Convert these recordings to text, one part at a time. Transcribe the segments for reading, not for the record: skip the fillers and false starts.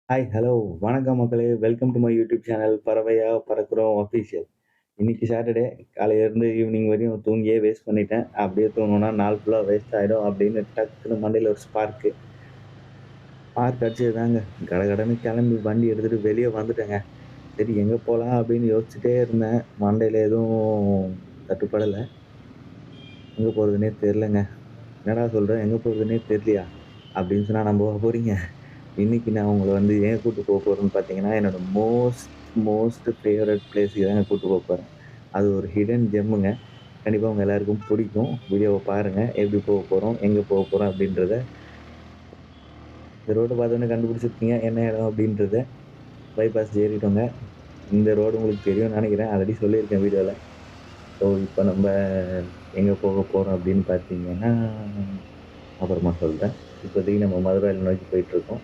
Hi, hello, வணக்கம் மக்களே. Welcome to my YouTube channel பறவையா பறக்கிறோம் அஃபிஷியல். இன்னைக்கு சாட்டர்டே காலையிலேருந்து ஈவினிங் வரையும் தூங்கியே வேஸ்ட் பண்ணிட்டேன். அப்படியே தூங்குனா நாள் ஃபுல்லா வேஸ்ட் ஆயிடும் அப்படின்னு டக்குன்னு மண்டையில ஒரு ஸ்பார்க் அடிச்சதுதாங்க. கடகடன்னு கிளம்பி வண்டி எடுத்துட்டு வெளிய வந்துட்டேங்க. சரி எங்க போலாம் அப்படின்னு யோசிச்சுட்டே இருந்தேன். மண்டையில எதுவும் தட்டுப்படல. எங்க போறதுன்னே தெரியலங்க. என்னடா சொல்ற? எங்க போறதுன்னே தெரியலையா? அப்படின்னு சொன்னா நம்பவா போறீங்க? இன்னைக்கு நான் உங்கள வந்து ஏன் கூட்டு போறேன்னு பார்த்தீங்கன்னா, என்னோட மோஸ்ட் ஃபேவரைட் பிளேஸ்க்கு தாங்க கூட்டு போறேன். அது ஒரு ஹிடன் ஜெம்முங்க. கண்டிப்பா உங்க எல்லாருக்கும் பிடிக்கும். வீடியோவ பாருங்க. எப்படி போறோம், எங்க போறோம் அப்படின்றத இந்த ரோட்ட பார்த்தோனே கண்டுபிடிச்சிருப்பீங்க. என்ன இடம் அப்படின்றத. பைபாஸ் ஏறிட்டோங்க. இந்த ரோடு உங்களுக்கு தெரியும்னு நெனைக்கிறேன். ஆல்ரெடி சொல்லியிருக்கேன் வீடியோல. ஸோ இப்ப நம்ப எங்க போறோம் அப்படின்னு பார்த்தீங்கன்னா, அப்புறமா சொல்றேன். இப்போதைக்கு நம்ம மதுராயில நோக்கி போயிட்டுருக்கோம்.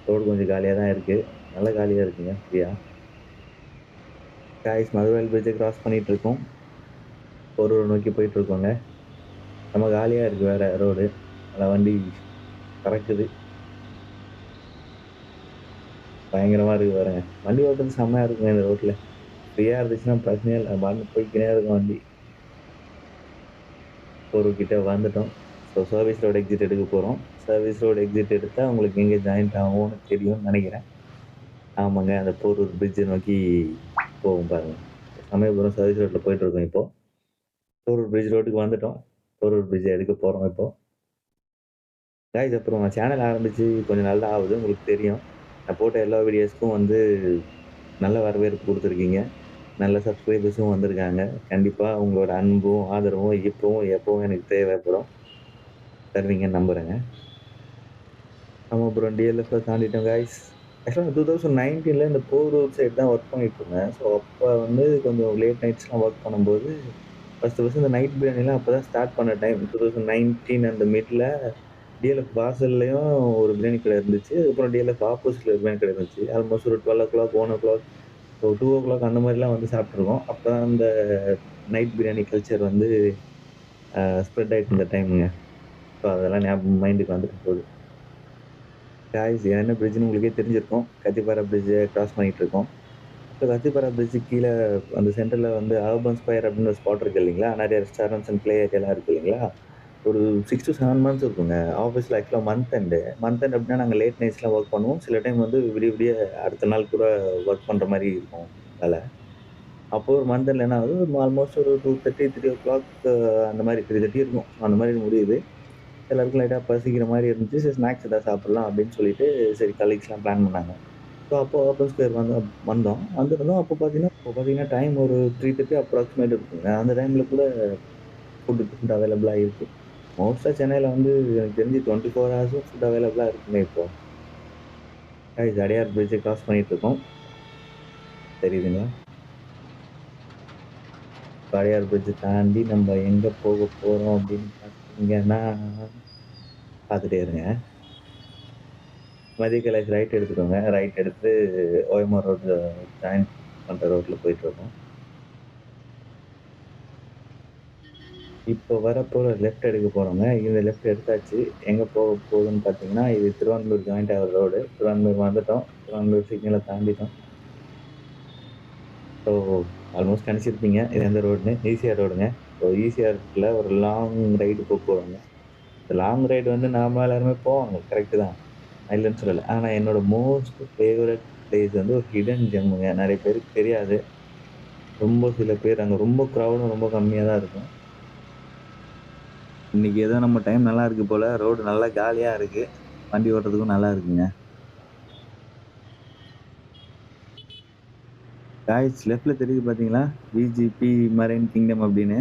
ரோடு கொஞ்சம் காலியா தான் இருக்கு. நல்லா காலியா இருக்குங்க. ஃப்ரீயா. காய்ஸ் மதுரவாயல் பிரிட்ஜை கிராஸ் பண்ணிட்டு இருக்கோம். போரூர் நோக்கி போயிட்டு இருக்கோங்க. நம்ம காலியா இருக்கு வேற ரோடு. நல்லா வண்டி பறக்குது. பயங்கரமா இருக்கு பாருங்க. வண்டி ஓட்டுறது செம்மையா இருக்குங்க இந்த ரோட்ல. ஃப்ரீயா இருந்துச்சுன்னா பிரச்சனையே இல்ல. பாட்டுன்னு போய்க்கினே இருக்கும் வண்டி. போரூர் கிட்ட வந்துட்டோம். ஸோ சர்வீஸ் ரோடு எக்ஸிட் எடுக்க போறோம். சர்வீஸ் ரோடு எக்ஸிட் எடுத்தா உங்களுக்கு எங்க ஜாயிண்ட் ஆகும்னு தெரியும்னு நெனைக்கிறேன். ஆமாங்க. அந்த போரூர் பிரிட்ஜ நோக்கி போகும் பாருங்க. சமயபுரம் சர்வீஸ் ரோட்ல போயிட்டு இருக்கோம் இப்போ. போரூர் பிரிட்ஜ் ரோட்டுக்கு வந்துட்டோம். போரூர் பிரிட்ஜ எடுக்க போறோம் இப்போ. காய்ஸ் அப்புறம் சேனல் ஆரம்பிச்சு கொஞ்ச நாள் தான் ஆகுது. உங்களுக்கு தெரியும். நான் போட்ட எல்லா வீடியோஸ்க்கும் வந்து நல்ல வரவேற்பு குடுத்துருக்கீங்க. நல்ல சப்ஸ்கிரைபர்ஸும் வந்திருக்காங்க. கண்டிப்பா உங்களோட அன்பும், ஆதரவும் இப்பவும், எப்பவும் எனக்கு தேவைப்படும். தருவீங்கன்னு நம்புறேங்க. ஆமா அப்புறம் டிஎல்எஃப்ல தாண்டிட்டோம் காய்ஸ். ஆக்சுவலா 2019ல இந்த போரூர் சைடு தான் ஒர்க் பண்ணிட்டு இருந்தேன். ஸோ அப்ப வந்து கொஞ்சம் லேட் நைட்ஸ்லாம் ஒர்க் பண்ணும்போது, ஃபர்ஸ்ட் இந்த நைட் பிரியாணிலாம் அப்பதான் ஸ்டார்ட் பண்ண டைம். 2019 அந்த மிட்ல டிஎல்எஃப் வாசல்லயும் ஒரு பிரியாணி கடை இருந்துச்சு. அதுக்கப்புறம் டிஎல்எஃப் ஆப்போசிட்ல ஒரு பிரியாணி கடை இருந்துச்சு. ஆல்மோஸ்ட் ஒரு 12:00, 1:00, ஸோ 2:00 அந்த மாதிரிலாம் வந்து சாப்பிட்டுருக்கோம். அப்பதான் அந்த நைட் பிரியாணி கல்ச்சர் வந்து ஸ்ப்ரெட் ஆயிட்டு இருந்த டைமுங்க. ஸோ அதெல்லாம் ஞாபகம் மைண்டுக்கு வந்துட்டு போகுது. காய்ஸ் என்ன பிரிட்ஜ்ன்னு உங்களுக்கே தெரிஞ்சிருக்கும். கத்திப்பாரா பிரிட்ஜ கிராஸ் பண்ணிட்டு இருக்கோம். ஸோ கத்திப்பாரா பிரிட்ஜுக்கு கீழ அந்த சென்டர்ல வந்து அர்பன் ஸ்கொயர் அப்படின்னு ஒரு ஸ்பாட் இருக்கு இல்லைங்களா? நெறைய ரெஸ்டாரண்ட்ஸ் அண்ட் ப்ளே ஏரியாலாம் இருக்கு இல்லைங்களா? ஒரு 6 to 7 மந்த்ஸ் இருக்குங்க. ஆஃபீஸ்ல ஆக்சுவலா மந்த் எண்ட் அப்படின்னா நாங்க லேட் நைட்ஸ்லாம் ஒர்க் பண்ணுவோம். சில டைம் வந்து விடிய விடிய அடுத்த நாள் கூட ஒர்க் பண்ற மாரி இருக்கும் வேல. அப்போ ஒரு மந்த் எண்ட்ல என்ன ஆகுது, ஆல்மோஸ்ட் ஒரு 2:30, 3:00 அந்த மாரி 3:30 இருக்கும். அந்த மாரி முடியுது. எல்லாருக்கும் லைட்டா பசிக்கிற மாரி இருந்துச்சு. சரி ஸ்நாக்ஸ் ஏதாவது சாப்பிடலாம் அப்படின்னு சொல்லிட்டு, சரி கலீக்ஸ்லாம் பிளான் பண்ணாங்க. ஸோ அப்போ ஓப்பன் ஸ்கொயர் வந்தோம். வந்திருந்தோம். அப்போ பார்த்தீங்கன்னா டைம் ஒரு 3:30 அப்ராக்ஸிமேட் இருக்குங்க. அந்த டைம்ல கூட ஃபுட் அவைலபிளா இருக்கு. மோஸ்ட்டா சென்னையில வந்து எனக்கு தெரிஞ்சு 24 ஹவர்ஸும் ஃபுட் அவைலபிளா இருக்குங்க இப்போ. கைஸ் அடையார் பிரிட்ஜ கிராஸ் பண்ணிட்டு இருக்கோம். தெரியுதுங்களா? அடையார் பிரிட்ஜ தாண்டி நம்ம எங்க போக போறோம் அப்படின்னு பார்த்தீங்கன்னா, பார்த்துட்டே இருங்க. மதிய கைலாஷ் ரைட் எடுத்துக்கோங்க. ரைட் எடுத்து ஓஎம்ஆர் ரோட்ல ஜாயின் பண்ற ரோட்ல போயிட்டு இருக்கோம். இப்போ வரப்போற லெஃப்ட் எடுக்க போறோங்க. இந்த லெஃப்ட் எடுத்தாச்சு. எங்க போக போகுதுன்னு பார்த்தீங்கன்னா, இது திருவான்மியூர் ஜாயிண்ட் ஆகுற ரோடு. திருவான்மியூர் வந்துட்டோம். திருவான்மியூர் சிக்னல தாண்டிட்டோம். ஸோ ஆல்மோஸ்ட் கணிச்சிருப்பீங்க. இது எந்த ரோடுன்னு. ஈசிஆர் ரோடுங்க. ஸோ ஈசிஆர்ல ஒரு லாங் ரைடு போறோங்க. இந்த லாங் ரைடு வந்து நாம எல்லாருமே போவாங்க. கரெக்ட்டு தான். நான் இல்லன்னு சொல்லல. ஆனா என்னோட மோஸ்ட் ஃபேவரைட் பிளேஸ் வந்து ஒரு ஹிடன் ஜெம்முங்க. நெறைய பேருக்கு தெரியாது. ரொம்ப சில பேர் அங்க ரொம்ப கிரவுடும் ரொம்ப கம்மியா தான் இருக்கும். இன்னைக்கு ஏதோ நம்ம டைம் நல்லா இருக்கு போல. ரோடு நல்லா காலியா இருக்கு. வண்டி ஓட்டுறதுக்கும் நல்லா இருக்குங்க. காய்ஸ் லெஃப்ட்ல தெரியுது பார்த்தீங்களா? விஜிபி மரைன் கிங்டம் அப்படின்னு.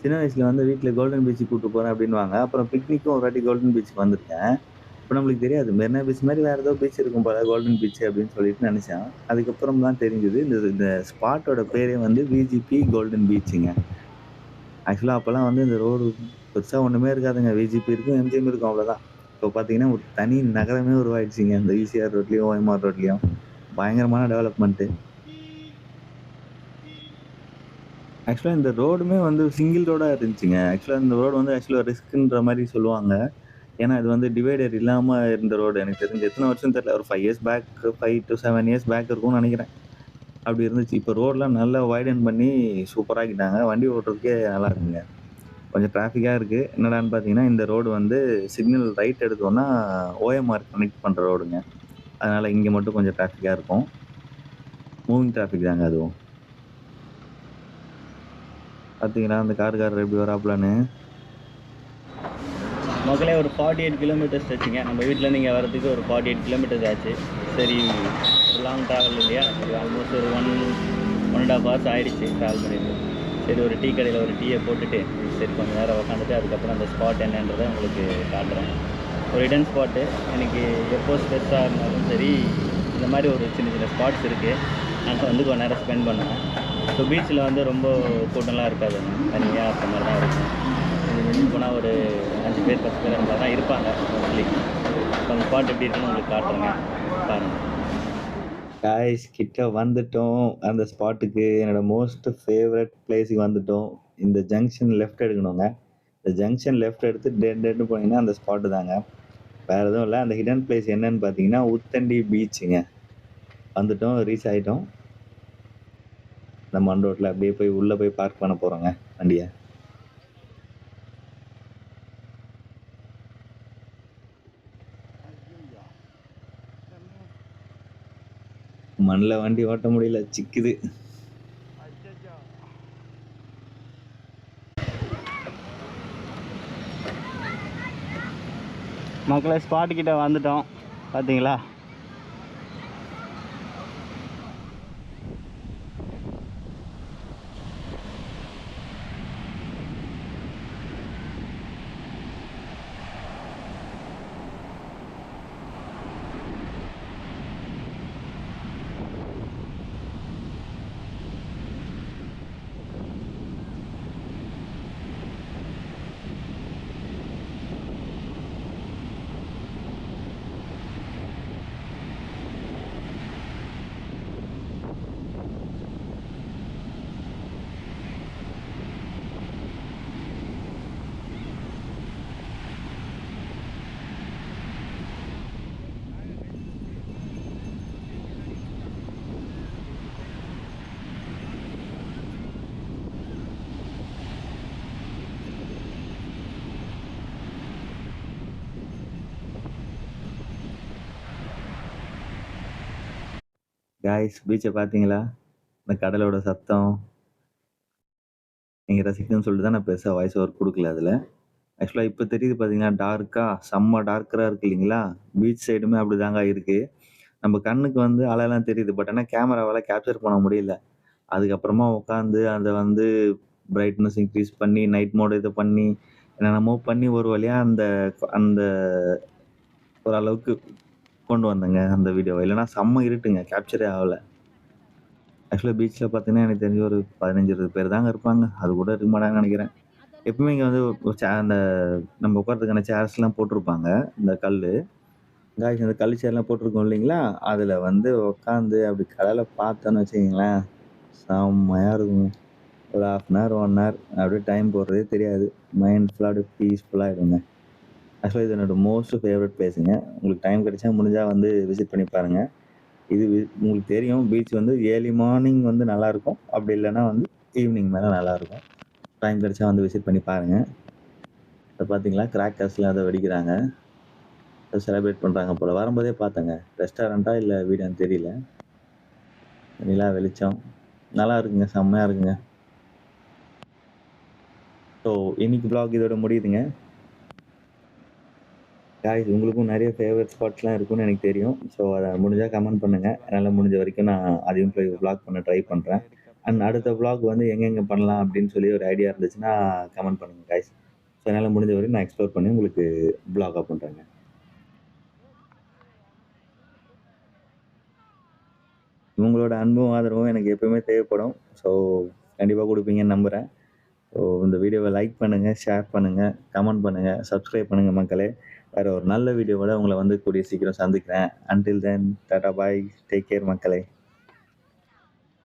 சின்ன வயசுல வந்து வீட்ல கோல்டன் பீச்சுக்கு கூட்டு போறேன் அப்படின்னுவாங்க. அப்புறம் பிக்னிக்கும் ஒரு வாட்டி கோல்டன் பீச்சுக்கு வந்திருக்கேன். அப்ப நம்மளுக்கு தெரியாது. மெரினா பீச் மாரி வேற ஏதோ பீச் இருக்கும் போல. கோல்டன் பீச் அப்படின்னு சொல்லிட்டு நெனச்சேன். அதுக்கப்புறம் தான் தெரிஞ்சது. இந்த இந்த ஸ்பாட்டோட பேரே வந்து விஜிபி கோல்டன் பீச்சுங்க. ஆக்சுவலா அப்பலாம் வந்து இந்த ரோடு பெருசா ஒண்ணுமே இருக்காதுங்க. விஜிபி இருக்கும், எம்ஜிஎம் இருக்கும் அவ்வளோதான். இப்போ பார்த்தீங்கன்னா, ஒரு தனி நகரமே உருவாயிடுச்சுங்க. இந்த ஈசிஆர் ரோட்லயும், ஓஎம்ஆர் ரோட்லயும். பயங்கரமான டெவலப்மெண்ட்டு. ஆக்சுவலா இந்த ரோடுமே வந்து சிங்கிள் ரோடா இருந்துச்சுங்க. ஆக்சுவலா இந்த ரோடு வந்து ரிஸ்க்ன்ற மாரி சொல்லுவாங்க. ஏன்னா இது வந்து டிவைடர் இல்லாம இருந்த ரோடு. எனக்கு தெரிஞ்சு எத்தன வருஷம்னு தெரியல. ஒரு 5 years back 5 to 7 years back இருக்கும்னு நெனைக்கிறேன். அப்படி இருந்துச்சு. இப்ப ரோட்லாம் நல்லா வைடன் பண்ணி சூப்பரா ஆக்கிட்டாங்க. வண்டி ஓட்டுறதுக்கே நல்லா இருக்குங்க. கொஞ்சம் டிராஃபிக்கா இருக்கு. என்னடான்னு பார்த்தீங்கன்னா, இந்த ரோடு வந்து சிக்னல் ரைட் எடுத்தோம்னா ஓஎம்ஆர் கனெக்ட் பண்ற ரோடுங்க. அதனால இங்க மட்டும் கொஞ்சம் டிராஃபிக்கா இருக்கும். மூவிங் டிராஃபிக் தாங்க அதுவும். பார்த்தீங்களா, அந்த காருக்காரர் எப்படி வராப்லன்னு. மக்களே ஒரு 48 கிலோமீட்டர்ஸ் ஆச்சுங்க. நம்ம வீட்டிலேருந்து இங்கே வரதுக்கு ஒரு 48 கிலோமீட்டர்ஸ் ஆச்சு. சரி, ஒரு லாங் ட்ராவல் இல்லையா, சரி ஆல்மோஸ்ட் ஒரு 1.5 ஹவர்ஸ் ஆகிடுச்சு ட்ராவல் பண்ணிட்டு. சரி, ஒரு டீ கடையில் ஒரு டீயை போட்டுட்டு சரி கொஞ்சம் நேரம் உட்காந்துட்டு அதுக்கப்புறம் அந்த ஸ்பாட் என்னன்றதை உங்களுக்கு காட்டுறேன். ஒரு ஹிடன் ஸ்பாட்டு. எனக்கு எப்போ ஸ்ட்ரெஸ்ஸாக இருந்தாலும் சரி இந்த மாதிரி ஒரு சின்ன சின்ன ஸ்பாட்ஸ் இருக்குது. அங்கே வந்து கொஞ்சம் நேரம் ஸ்பெண்ட் பண்ணுவேன். ஸோ பீச்சில் வந்து ரொம்ப கூட்டம்லாம் இருக்காதுங்க, தனியாக அந்த மாதிரி தான் இருக்கும். மிஞ்சி போனால் ஒரு 5 பேர் 10 பேர் அந்த மாதிரி தான் இருப்பாங்க மோஸ்ட்லி. அந்த ஸ்பாட் எப்படி இருக்குன்னு உங்களுக்கு காட்டுறேங்க, பாருங்கள். காய்ஸ் கிட்ட வந்துட்டோம். அந்த ஸ்பாட்டுக்கு என்னோட மோஸ்ட் ஃபேவரட் பிளேஸுக்கு வந்துட்டோம். இந்த ஜங்ஷன் லெஃப்ட் எடுக்கணுங்க. இந்த ஜங்ஷன் லெஃப்ட் எடுத்து டென்னு போனீங்கன்னா அந்த ஸ்பாட்டு தாங்க. வேற எதுவும் இல்லை. அந்த ஹிடன் பிளேஸ் என்னன்னு பார்த்தீங்கன்னா உத்தண்டி பீச்சுங்க. வந்துட்டோம், ரீச் ஆகிட்டோம். இந்த மண் ரோட்டில் அப்படியே போய் உள்ளே போய் பார்க் பண்ண போகிறோங்க வண்டியை. மண்ணில் வண்டி ஓட்ட முடியல, சிக்குது. மக்களை ஸ்பாட்டுக்கிட்ட வந்துட்டோம், பார்த்தீங்களா. காய்ஸ், பீச்சை பார்த்தீங்களா? இந்த கடலோட சத்தம் நீங்கள் ரசிக்கணும்னு சொல்லிட்டு தான் நான் பெருசாக வாய்ஸ் ஓவர் கொடுக்கல அதில். ஆக்சுவலாக இப்போ தெரியுது பார்த்தீங்கன்னா டார்க்காக, செம்ம டார்க்கராக இருக்குது இல்லைங்களா? பீச் சைடுமே அப்படி தாங்க இருக்குது. நம்ம கண்ணுக்கு வந்து அலைலாம் தெரியுது. பட் ஆனால் கேமராவால் கேப்சர் பண்ண முடியல. அதுக்கப்புறமா உட்காந்து அதை வந்து பிரைட்னஸ் இன்க்ரீஸ் பண்ணி நைட் மோட் இதை பண்ணி என்னென்னமோ பண்ணி ஒரு வழியாக அந்த அந்த ஓரளவுக்கு கொண்டு வந்தேங்க அந்த வீடியோவை. இல்லைனா செம்ம இருட்டுங்க, கேப்சரே ஆகலை. ஆக்சுவலாக பீச்சில் பார்த்தீங்கன்னா எனக்கு தெரிஞ்ச ஒரு 15-20 பேர் தாங்க இருப்பாங்க. அது கூட இருக்க மாட்டாங்கன்னு நினைக்கிறேன். எப்பவுமே இங்கே வந்து அந்த நம்ம உட்காரத்துக்கான சேர்ஸ்லாம் போட்டிருப்பாங்க. இந்த கல் காய்ஸ், இந்த கல் சேர்லாம் போட்டிருக்கோம் இல்லைங்களா, அதில் வந்து உட்காந்து அப்படி கடலை பார்த்தோன்னு வச்சுக்கிங்களேன், செம்மையாக இருக்குங்க. ஒரு 1/2 1 ஹவர் அப்படியே டைம் போடுறதே தெரியாது. மைண்ட் ஃபுல்லாக அப்படியே பீஸ்ஃபுல்லாக ஆகிடுங்க. ஆக்சுவலாக இது என்னோடய மோஸ்ட் ஃபேவரட் பிளேஸுங்க. உங்களுக்கு டைம் கிடைச்சா முடிஞ்சால் வந்து விசிட் பண்ணி பாருங்கள். இது உங்களுக்கு தெரியும், பீச் வந்து ஏர்லி மார்னிங் வந்து நல்லாயிருக்கும். அப்படி இல்லைன்னா வந்து ஈவினிங் மேலே நல்லாயிருக்கும். டைம் கிடைச்சா வந்து விசிட் பண்ணி பாருங்கள். அதை பார்த்தீங்களா, கிராக்கர்ஸ்லாம் அதை வெடிக்கிறாங்க, அதை செலிப்ரேட் பண்ணுறாங்க போல். வரும்போதே பார்த்தேங்க. ரெஸ்டாரண்ட்டா இல்லை வீடான்னு தெரியல. நிலா வெளிச்சம் நல்லா இருக்குங்க, செம்மையாக இருக்குங்க. ஸோ இன்னைக்கு vlog இதோட முடியுதுங்க. காய்ஸ், உங்களுக்கும் நிறைய ஃபேவரட் ஸ்பாட்ஸ்லாம் இருக்கும்னு எனக்கு தெரியும். ஸோ அதை முடிஞ்சால் கமெண்ட் பண்ணுங்கள். என்னால் முடிஞ்ச வரைக்கும் நான் அதையும் போய் vlog பண்ண ட்ரை பண்ணுறேன். அண்ட் அடுத்த vlog வந்து எங்கெங்கே பண்ணலாம் அப்படின்னு சொல்லி ஒரு ஐடியா இருந்துச்சுன்னா கமெண்ட் பண்ணுங்கள் காய்ஸ். ஸோ என்னால் முடிஞ்ச வரைக்கும் நான் எக்ஸ்ப்ளோர் பண்ணி உங்களுக்கு vlog பண்ணுறேங்க. உங்களோட அன்பும் ஆதரவும் எனக்கு எப்பவுமே தேவைப்படும். ஸோ கண்டிப்பாக கொடுப்பீங்கன்னு நம்புகிறேன். ஸோ இந்த வீடியோவை லைக் பண்ணுங்கள், ஷேர் பண்ணுங்கள், கமெண்ட் பண்ணுங்கள், சப்ஸ்கிரைப் பண்ணுங்கள் மக்களே. வேறு ஒரு நல்ல வீடியோவோட உங்களை வந்து கூடிய சீக்கிரம் சந்திக்கிறேன். அன்டில் தென் டாடா பாய், டேக் கேர் மக்களே.